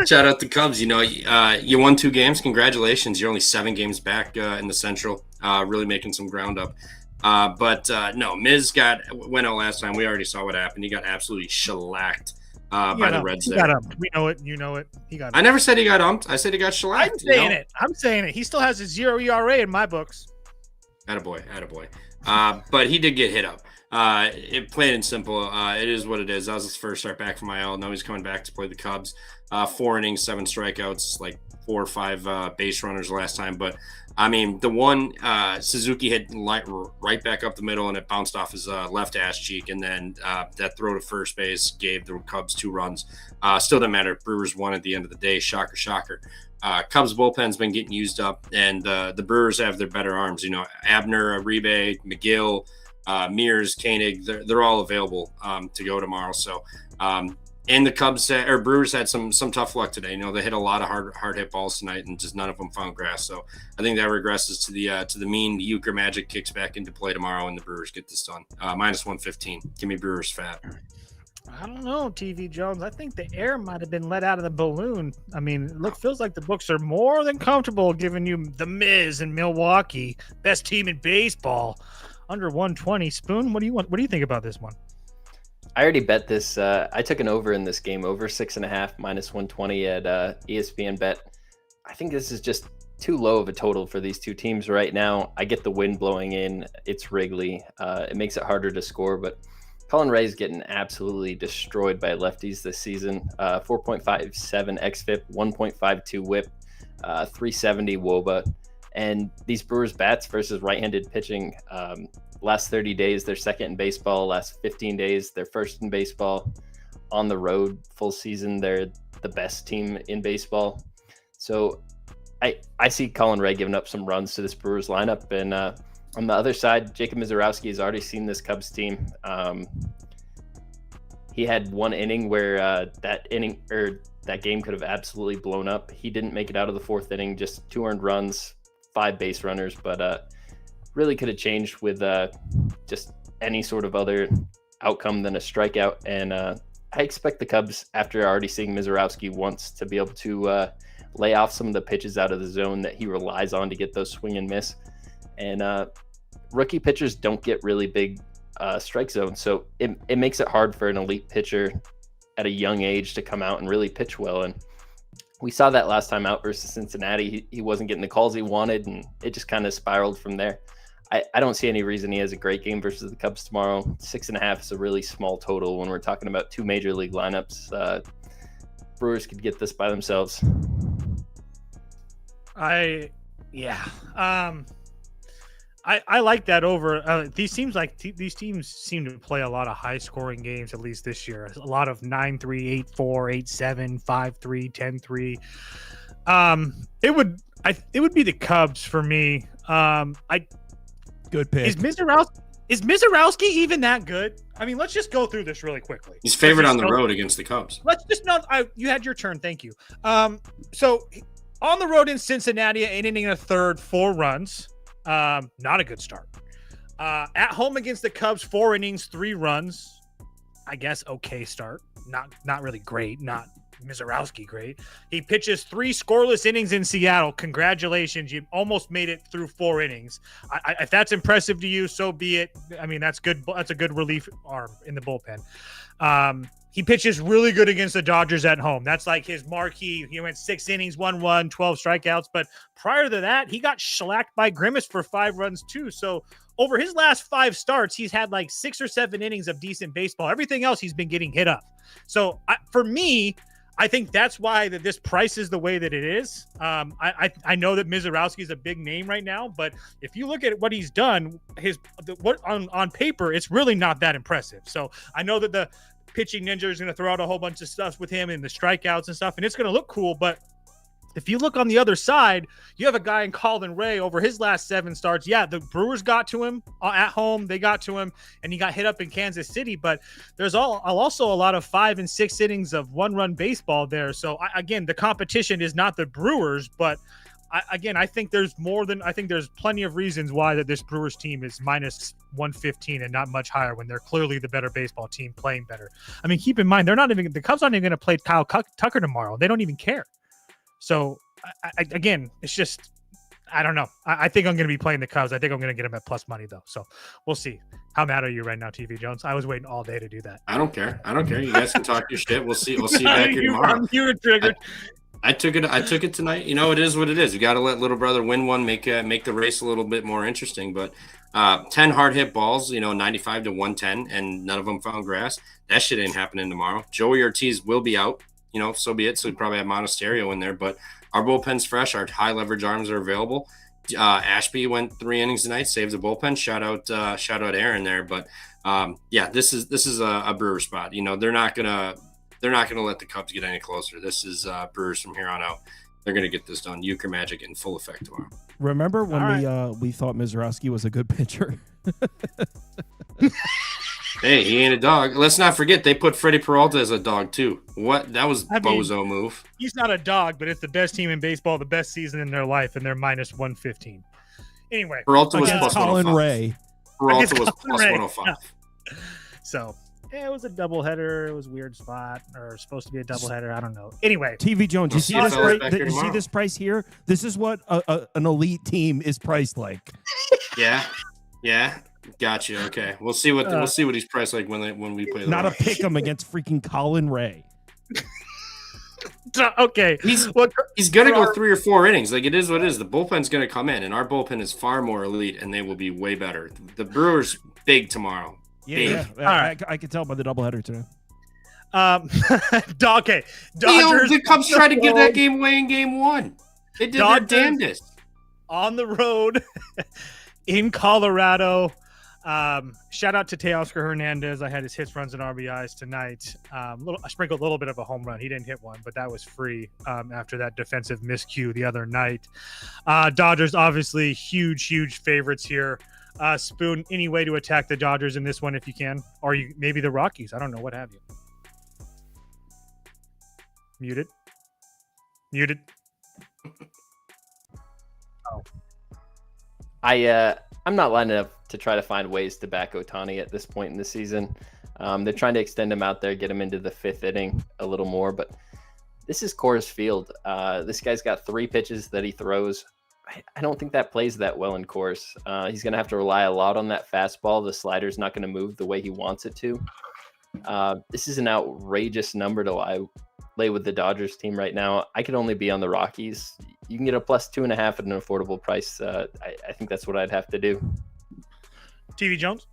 shout out the Cubs. You won 2 games. Congratulations. You're only 7 games back in the Central. Really making some ground up. But no, Miz went out last time. We already saw what happened. He got absolutely shellacked by the Reds there. We know it. You know it. I never said he got umped. I said he got shellacked. I'm saying it. He still has a 0 ERA in my books. Attaboy. But he did get hit up. Plain and simple. It is what it is. That was his first start back from IL. Now he's coming back to play the Cubs. 4 innings, 7 strikeouts, like 4 or 5 base runners last time. But I mean, the one Suzuki hit right back up the middle, and it bounced off his left ass cheek. And then that throw to first base gave the Cubs 2 runs. Still didn't matter. Brewers won at the end of the day. Shocker. Cubs bullpen's been getting used up, and the Brewers have their better arms. Abner, Uribe, McGill, Mears, Koenig, they're all available to go tomorrow. So, and the Brewers had some tough luck today. They hit a lot of hard hit balls tonight, and just none of them found grass. So I think that regresses to the mean. Euchre magic kicks back into play tomorrow, and the Brewers get this done. -115. Give me Brewers fat. I don't know, TV Jones. I think the air might have been let out of the balloon. I mean, feels like the books are more than comfortable giving you the Miz in Milwaukee, best team in baseball, under 120. Spoon, what do you think about this one? I already bet this. I took an over in this game, over 6.5, -120 at ESPN Bet. I think this is just too low of a total for these two teams right now. I get the wind blowing in. It's Wrigley. It makes it harder to score, but Colin Ray's getting absolutely destroyed by lefties this season. 4.57 xFIP, 1.52 WHIP, 370 WOBA. And these Brewers bats versus right-handed pitching, last 30 days, they're second in baseball. Last 15 days, they're first in baseball. On the road, full season, they're the best team in baseball. So I see Colin Ray giving up some runs to this Brewers lineup. And on the other side, Jacob Mizorowski has already seen this Cubs team. He had 1 inning where that game could have absolutely blown up. He didn't make it out of the 4th inning, just 2 earned runs, 5 base runners, but really could have changed with just any sort of other outcome than a strikeout. And I expect the Cubs, after already seeing Mizorowski once, to be able to lay off some of the pitches out of the zone that he relies on to get those swing and miss. And rookie pitchers don't get really big strike zones, so it makes it hard for an elite pitcher at a young age to come out and really pitch well. And we saw that last time out versus Cincinnati. He wasn't getting the calls he wanted, and it just kind of spiraled from there. I don't see any reason he has a great game versus the Cubs tomorrow. 6.5 is a really small total when we're talking about 2 major league lineups. Brewers could get this by themselves. I like that over. These teams seem to play a lot of high scoring games, at least this year. A lot of 9-3, 8-4, 8-7, 5-3, 10-3. It would be the Cubs for me. Good pick. Is Mizorowski even that good? I mean, let's just go through this really quickly. He's favored on the road against the Cubs. Let's just know. You had your turn. Thank you. So on the road in Cincinnati, 8 innings and a third, 4 runs. Not a good start. At home against the Cubs, 4 innings, 3 runs. I guess okay start. Not really great. Not Mizorowski great. He pitches 3 scoreless innings in Seattle. Congratulations, you almost made it through 4 innings. If that's impressive to you, so be it. I mean, that's good. That's a good relief arm in the bullpen. He pitches really good against the Dodgers at home. That's like his marquee. He went 6 innings, 1 run, 12 strikeouts. But prior to that, he got shellacked by Grimace for 5 runs too. So over his last 5 starts, he's had like 6 or 7 innings of decent baseball. Everything else, he's been getting hit up. So for me, I think that's why that this price is the way that it is. I know that Mizorowski is a big name right now, but if you look at what he's done, what on paper, it's really not that impressive. So I know that the pitching ninja is going to throw out a whole bunch of stuff with him and the strikeouts and stuff, and it's going to look cool. But if you look on the other side, you have a guy in Colin Ray over his last 7 starts. Yeah, the Brewers got to him at home. They got to him, and he got hit up in Kansas City. But there's also a lot of 5 and 6 innings of 1-run baseball there. So, again, the competition is not the Brewers. But, I think there's plenty of reasons why that this Brewers team is minus 115 and not much higher when they're clearly the better baseball team playing better. I mean, keep in mind, the Cubs aren't even going to play Kyle Tucker tomorrow. They don't even care. So, again, it's just, I don't know. I think I'm going to be playing the Cubs. I think I'm going to get them at plus money, though. So, we'll see. How mad are you right now, TV Jones? I was waiting all day to do that. I don't care. You guys can talk your shit. We'll see you back here tomorrow. You were triggered. I took it tonight. You know, it is what it is. You got to let little brother win one, make the race a little bit more interesting. But 10 hard hit balls, 95 to 110, and none of them found grass. That shit ain't happening tomorrow. Joey Ortiz will be out. So be it. So we probably have Monasterio in there, but our bullpen's fresh. Our high leverage arms are available. Ashby went 3 innings tonight, saved the bullpen. Shout out Aaron there. But this is a Brewer spot. They're not gonna let the Cubs get any closer. This is Brewers from here on out. They're gonna get this done. Euchre Magic in full effect tomorrow. Remember when we thought Mizorowski was a good pitcher? Hey, he ain't a dog. Let's not forget they put Freddie Peralta as a dog too. What? That was bozo move. He's not a dog, but it's the best team in baseball, the best season in their life, and they're minus 115. Anyway, Peralta was plus Colin 105. Ray. Peralta was plus 105. Yeah. So it was a doubleheader. It was a weird spot, or supposed to be a doubleheader. I don't know. Anyway, TV Jones, you see this price here? This is what an elite team is priced like. Yeah. Gotcha. Okay, we'll see what he's priced like when we play. Not a pick 'em against freaking Colin Ray. Okay, he's gonna go 3 or 4 innings. Like, it is what it is. The bullpen's gonna come in, and our bullpen is far more elite, and they will be way better. The Brewers big tomorrow. Yeah. All right. I can tell by the doubleheader today. Okay. Dodgers. The Cubs tried to give that game away in game 1. They did their damnedest. On the road in Colorado. Shout out to Teoscar Hernandez. I had his hits, runs, and RBIs tonight. I sprinkled a little bit of a home run. He didn't hit one, but that was free after that defensive miscue the other night. Dodgers, obviously, huge favorites here. Spoon, any way to attack the Dodgers in this one if you can? Or maybe the Rockies. I don't know. What have you? Muted. Oh. I'm not lining up to try to find ways to back Ohtani at this point in the season. They're trying to extend him out there, get him into the 5th inning a little more, but this is Coors Field. This guy's got 3 pitches that he throws. I don't think that plays that well in Coors. He's going to have to rely a lot on that fastball. The slider's not going to move the way he wants it to. This is an outrageous number to lay with the Dodgers team right now. I could only be on the Rockies. You can get a plus 2.5 at an affordable price. I think that's what I'd have to do. TV Jones?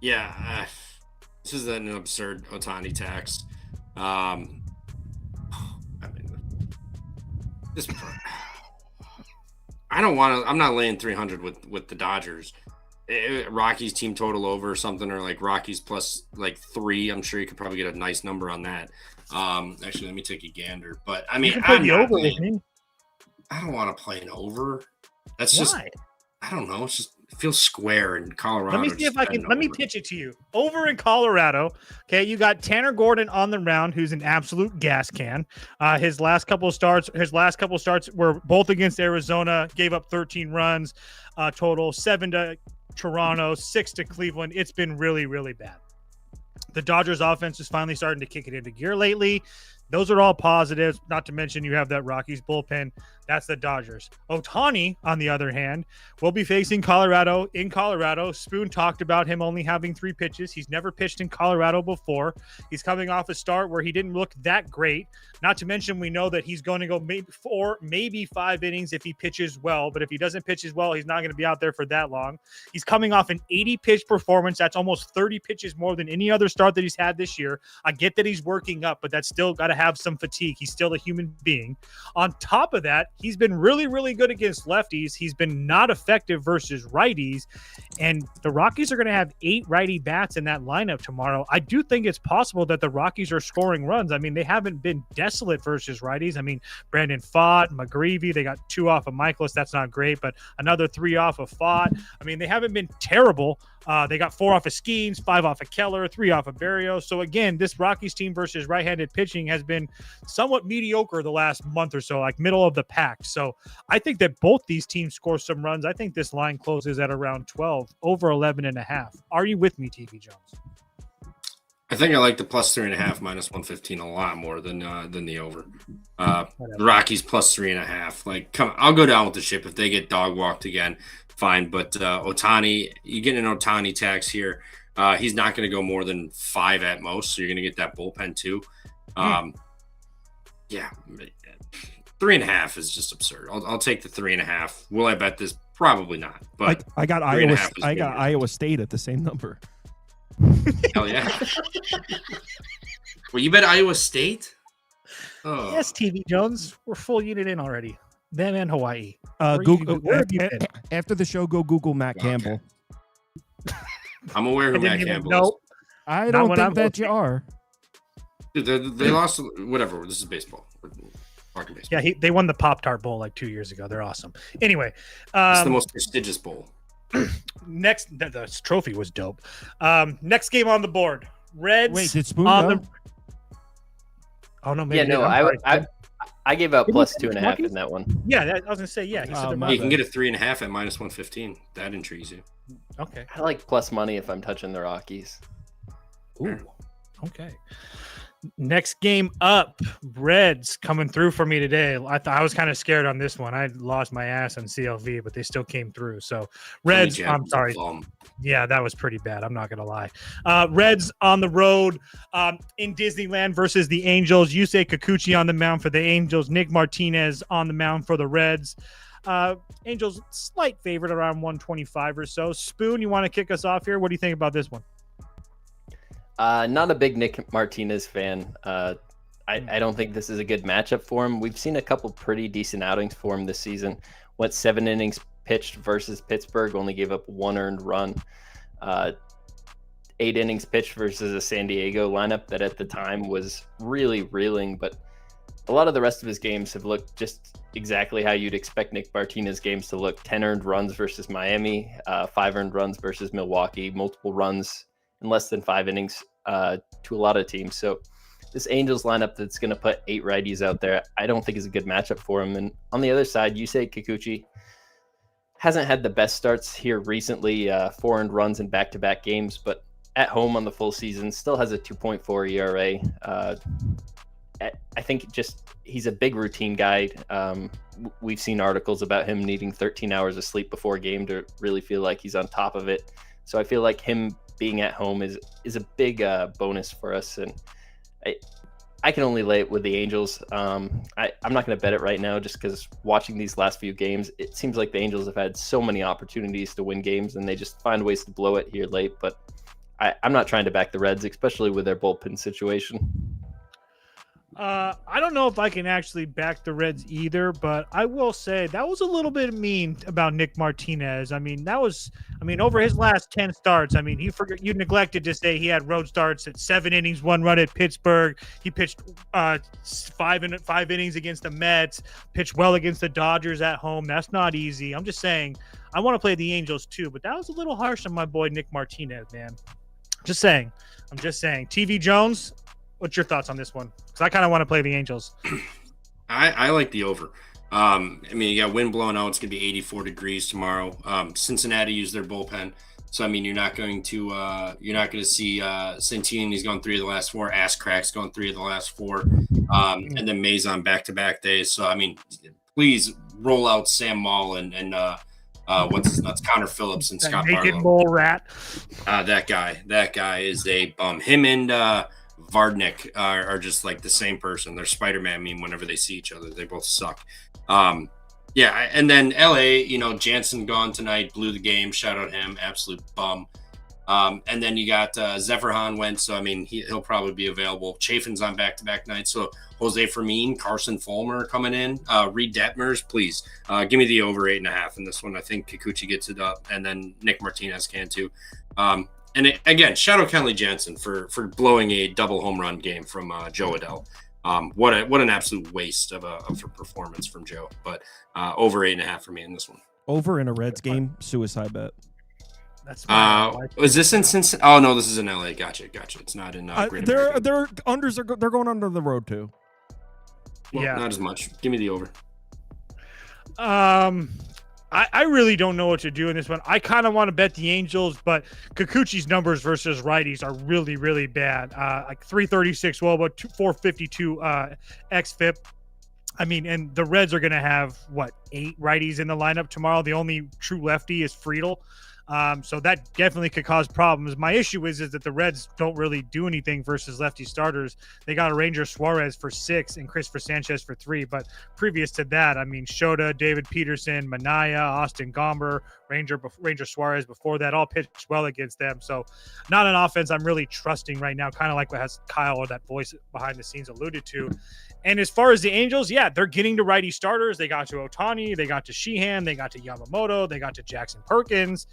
Yeah, this is an absurd Ohtani tax. I don't want to. I'm not laying 300 with the Dodgers. Rockies team total over or something, or like Rockies plus like 3. I'm sure you could probably get a nice number on that. Actually, let me take a gander. But I mean, I don't want to play an over. That's just. I don't know. It feels square in Colorado. Let me see if I can. Let me pitch it to you. Over in Colorado, okay, you got Tanner Gordon on the mound, who's an absolute gas can. His last couple starts were both against Arizona. Gave up 13 runs total, 7 to Toronto, 6 to Cleveland. It's been really, really bad. The Dodgers offense is finally starting to kick it into gear lately. Those are all positives, not to mention you have that Rockies bullpen. That's the Dodgers. Ohtani, on the other hand, will be facing Colorado in Colorado. Spoon talked about him only having 3 pitches. He's never pitched in Colorado before. He's coming off a start where he didn't look that great. Not to mention we know that he's going to go maybe 4, maybe 5 innings if he pitches well. But if he doesn't pitch as well, he's not going to be out there for that long. He's coming off an 80-pitch performance. That's almost 30 pitches more than any other start that he's had this year. I get that he's working up, but that's still got to have some fatigue. He's still a human being. On top of that, he's been really, really good against lefties. He's been not effective versus righties. And the Rockies are going to have 8 righty bats in that lineup tomorrow. I do think it's possible that the Rockies are scoring runs. I mean, they haven't been desolate versus righties. I mean, Brandon Pfaadt, McGreevy, they got 2 off of Michaelis. That's not great, but another 3 off of Pfaadt. I mean, they haven't been terrible. They got 4 off of Skeens, 5 off of Keller, 3 off of Barrios. So again, this Rockies team versus right-handed pitching has been somewhat mediocre the last month or so, like middle of the pack. So I think that both these teams score some runs. I think this line closes at around 12, over 11.5. Are you with me, TV Jones? I think I like the plus 3.5, minus 115 a lot more than the over. The Rockies plus 3.5. Like, come, I'll go down with the ship if they get dog walked again. Fine, but Ohtani, you get an Ohtani tax here. He's not going to go more than 5 at most, so you're going to get that bullpen too. Yeah, 3.5 is just absurd. I'll take the 3.5. Will I bet this? Probably not. But I got Iowa State at the same number. Hell yeah! Well, you bet Iowa State? Oh. Yes, TV Jones. We're full unit in already. Them and Hawaii. Google after the show. Go Google Matt Campbell. I'm aware who Matt Campbell is. I don't think that you are. Dude, they lost. Whatever. This is baseball. We're talking baseball. Yeah, they won the Pop-Tart Bowl like 2 years ago. They're awesome. Anyway, it's the most prestigious bowl. Next, the trophy was dope. Next game on the board. Reds. Wait, did Spoon on go? the. Oh no, maybe Yeah, no, I gave out plus 2.5 in that one. Yeah, I was gonna say yeah. He said You can get a 3.5 at minus 115. That intrigues you. Okay. I like plus money if I'm touching the Rockies. Ooh. Okay. Next game up, Reds coming through for me today. I was kind of scared on this one. I lost my ass on CLV, but they still came through. So Reds, I'm sorry. Yeah, that was pretty bad. I'm not going to lie. Reds on the road in Disneyland versus the Angels. Yusei Kikuchi on the mound for the Angels. Nick Martinez on the mound for the Reds. Angels slight favorite around 125 or so. Spoon, you want to kick us off here? What do you think about this one? Not a big Nick Martinez fan. I don't think this is a good matchup for him. We've seen a couple pretty decent outings for him this season. Went 7 innings pitched versus Pittsburgh, only gave up 1 earned run. 8 innings pitched versus a San Diego lineup that at the time was really reeling, but a lot of the rest of his games have looked just exactly how you'd expect Nick Martinez games to look. 10 earned runs versus Miami, 5 earned runs versus Milwaukee, multiple runs in less than 5 innings to a lot of teams. So this Angels lineup that's going to put 8 righties out there, I don't think is a good matchup for him. And on the other side, Yusei Kikuchi hasn't had the best starts here recently, 4 earned runs in back-to-back games, but at home on the full season still has a 2.4 ERA. I think just he's a big routine guy. We've seen articles about him needing 13 hours of sleep before a game to really feel like he's on top of it. So I feel like him being at home is a big bonus for us, and I can only lay it with the Angels. I'm not going to bet it right now just because watching these last few games, it seems like the Angels have had so many opportunities to win games, and they just find ways to blow it here late. But I'm not trying to back the Reds, especially with their bullpen situation. I don't know if I can actually back the Reds either, but I will say that was a little bit mean about Nick Martinez. I mean, over his last 10 starts, I mean, you neglected to say he had road starts at 7 innings, 1 run at Pittsburgh. He pitched 5 innings against the Mets, pitched well against the Dodgers at home. That's not easy. I'm just saying, I want to play the Angels too, but that was a little harsh on my boy Nick Martinez, man. I'm just saying. TV Jones, what's your thoughts on this one? Because I kind of want to play the Angels. I like the over. I mean, you got wind blowing out. It's going to be 84 degrees tomorrow. Cincinnati used their bullpen. So, I mean, you're not going to see Santini's going 3 of the last 4, Ass Cracks going 3 of the last 4, and then Mays on back-to-back days. So, I mean, please roll out Sam Maul and what's his nuts, Connor Phillips and Scott naked Barlow. mole rat. That guy is a bum. Him and Vardnick are just like the same person. They're Spider-Man meme whenever they see each other. They both suck. Yeah, and then LA, Jansen gone tonight, blew the game. Shout out him, absolute bum. And then you got Zephyrhan went, so I mean he'll probably be available. Chafin's on back-to-back nights, so Jose Fermin, Carson Fulmer coming in. Reed Detmers, please give me the over 8.5 in this one. I think Kikuchi gets it up, and then Nick Martinez can too. Again, shout out Kenley Jansen for blowing a double home run game from Joe Adell. What an absolute waste of a performance from Joe. But over 8.5 for me in this one. Over in a Reds game, suicide bet. That's is this in Cincinnati? Oh no, this is in LA. Gotcha. It's not in Great American. Their unders they're going under the road too. Well, yeah, not as much. Give me the over. I really don't know what to do in this one. I kind of want to bet the Angels, but Kikuchi's numbers versus righties are really, really bad. Like 336 well, but 452 xFIP. I mean, and the Reds are going to have, 8 righties in the lineup tomorrow. The only true lefty is Friedel. So that definitely could cause problems. My issue is that the Reds don't really do anything versus lefty starters. They got a Ranger Suarez for 6 and Christopher Sanchez for 3. But previous to that, I mean, Shota, David Peterson, Manaya, Austin Gomber, Ranger Suarez before that all pitched well against them. So not an offense I'm really trusting right now, kind of like what has Kyle or that voice behind the scenes alluded to. And as far as the Angels, yeah, they're getting to righty starters. They got to Ohtani, they got to Sheehan, they got to Yamamoto, they got to Jackson Perkins.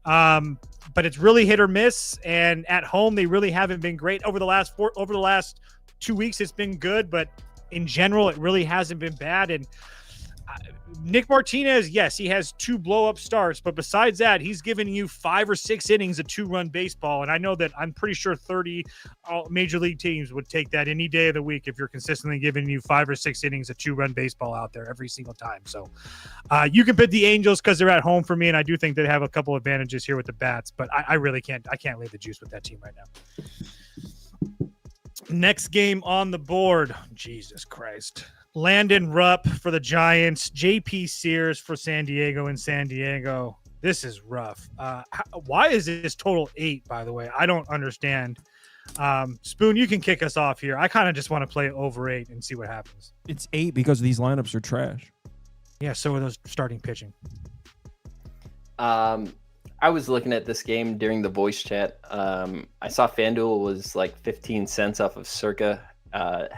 But it's really hit or miss. And at home, they really haven't been great over the last 2 weeks. It's been good, but in general, it really hasn't been bad. And Nick Martinez, yes, he has 2 blow-up starts, but besides that, he's giving you 5 or 6 innings of 2-run baseball. And I know that I'm pretty sure 30 major league teams would take that any day of the week if you're consistently giving you 5 or 6 innings of 2-run baseball out there every single time. So you can pick the Angels because they're at home for me, and I do think they have a couple advantages here with the bats, but I really can't lay the juice with that team right now. Next game on the board, Jesus Christ. Landon Rupp for the Giants, JP Sears for San Diego and San Diego. This is rough. Why is this total 8, by the way? I don't understand. Spoon, you can kick us off here. I kind of just want to play over 8 and see what happens. It's 8 because these lineups are trash. Yeah, so are those starting pitching. I was looking at this game during the voice chat. I saw FanDuel was like 15 cents off of Circa.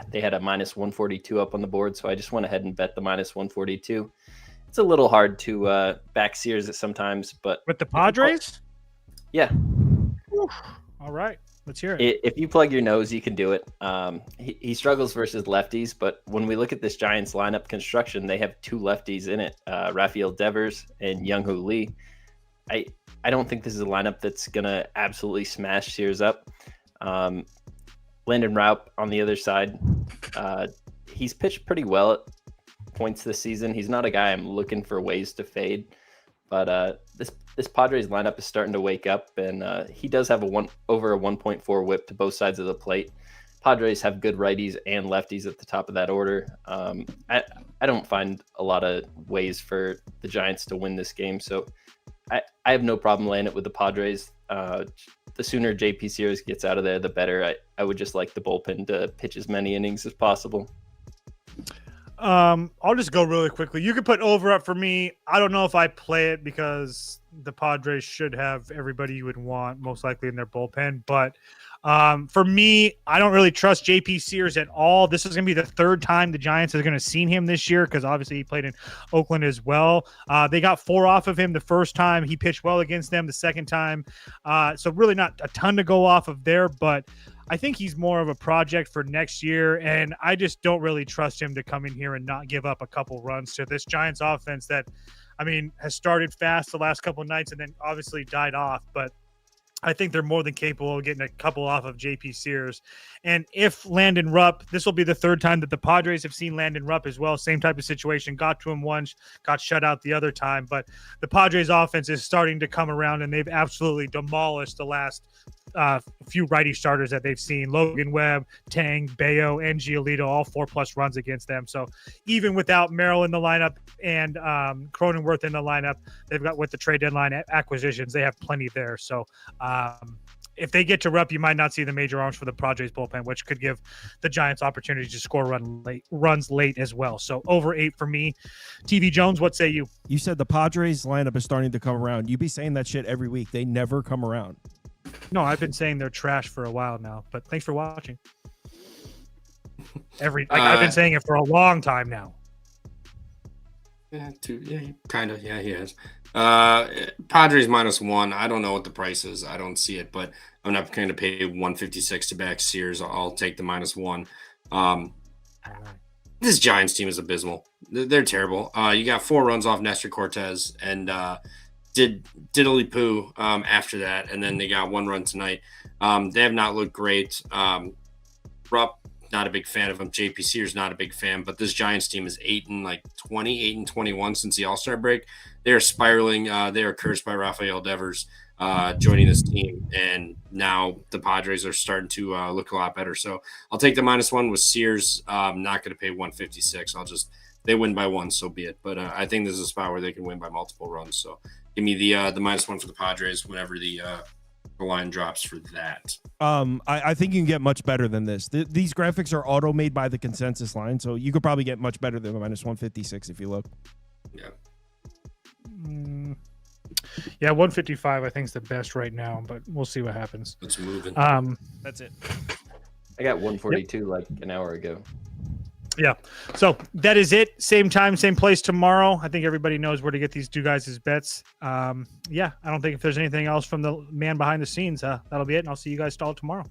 They had a minus 142 up on the board, so I just went ahead and bet the minus 142. It's a little hard to back Sears sometimes, but with the Padres, yeah. Whew. All right, let's hear it. If you plug your nose, you can do it. He struggles versus lefties, but when we look at this Giants lineup construction, they have 2 lefties in it, Rafael Devers and Young-Hoo Lee. I don't think this is a lineup that's gonna absolutely smash Sears up. Landon Rupp on the other side, he's pitched pretty well at points this season. He's not a guy I'm looking for ways to fade, but this Padres lineup is starting to wake up, and he does have over a 1.4 whip to both sides of the plate. Padres have good righties and lefties at the top of that order. I don't find a lot of ways for the Giants to win this game, so I have no problem laying it with the Padres. The sooner JP Sears gets out of there, the better. I would just like the bullpen to pitch as many innings as possible. I'll just go really quickly. You can put over up for me. I don't know if I play it because the Padres should have everybody you would want most likely in their bullpen. But for me, I don't really trust JP Sears at all. This is going to be the 3rd time the Giants are going to see him this year because obviously he played in Oakland as well. They got 4 off of him the first time. He pitched well against them the second time. So really not a ton to go off of there, but I think he's more of a project for next year, and I just don't really trust him to come in here and not give up a couple runs to this Giants offense that, I mean, has started fast the last couple of nights and then obviously died off, but I think they're more than capable of getting a couple off of JP Sears. And if Landon Rupp, this will be the 3rd time that the Padres have seen Landon Rupp as well. Same type of situation. Got to him once, got shut out the other time. But the Padres offense is starting to come around, and they've absolutely demolished the last few righty starters that they've seen. Logan Webb, Tang, Bayo, and Giolito, all 4+ runs against them. So even without Merrill in the lineup and Cronenworth in the lineup, they've got with the trade deadline acquisitions, they have plenty there. So if they get to Rupp, you might not see the major arms for the Padres bullpen, which could give the Giants opportunity to score runs late as well. So over 8 for me. TV Jones, what say you? You said the Padres lineup is starting to come around. You be saying that shit every week. They never come around. No, I've been saying they're trash for a while now, but thanks for watching. I've been saying it for a long time now. Yeah, kind of. Yeah, he has. Padres -1. I don't know what the price is. I don't see it, but I'm not going to pay 156 to back Sears. I'll take the -1. This Giants team is abysmal. They're terrible. You got 4 runs off Nestor Cortez and did diddly poo after that, and then they got 1 run tonight. They have not looked great. Rupp, not a big fan of him. JP Sears, not a big fan. But this Giants team is 8-20, 8-21 since the All-Star break. They are spiraling. They are cursed by Rafael Devers joining this team, and now the Padres are starting to look a lot better. So I'll take the -1 with Sears. I'm not going to pay 156. They win by 1, so be it. But I think this is a spot where they can win by multiple runs. So give me the -1 for the Padres whenever the line drops for that. I think you can get much better than this. These graphics are auto made by the consensus line, so you could probably get much better than the -156 if you look. Yeah. Yeah, 155 I think is the best right now, but we'll see what happens. Let's move it. That's it. I got 142 like an hour ago. Yeah. So that is it. Same time, same place tomorrow. I think everybody knows where to get these two guys' bets. Yeah, I don't think if there's anything else from the man behind the scenes, that'll be it. And I'll see you guys all tomorrow.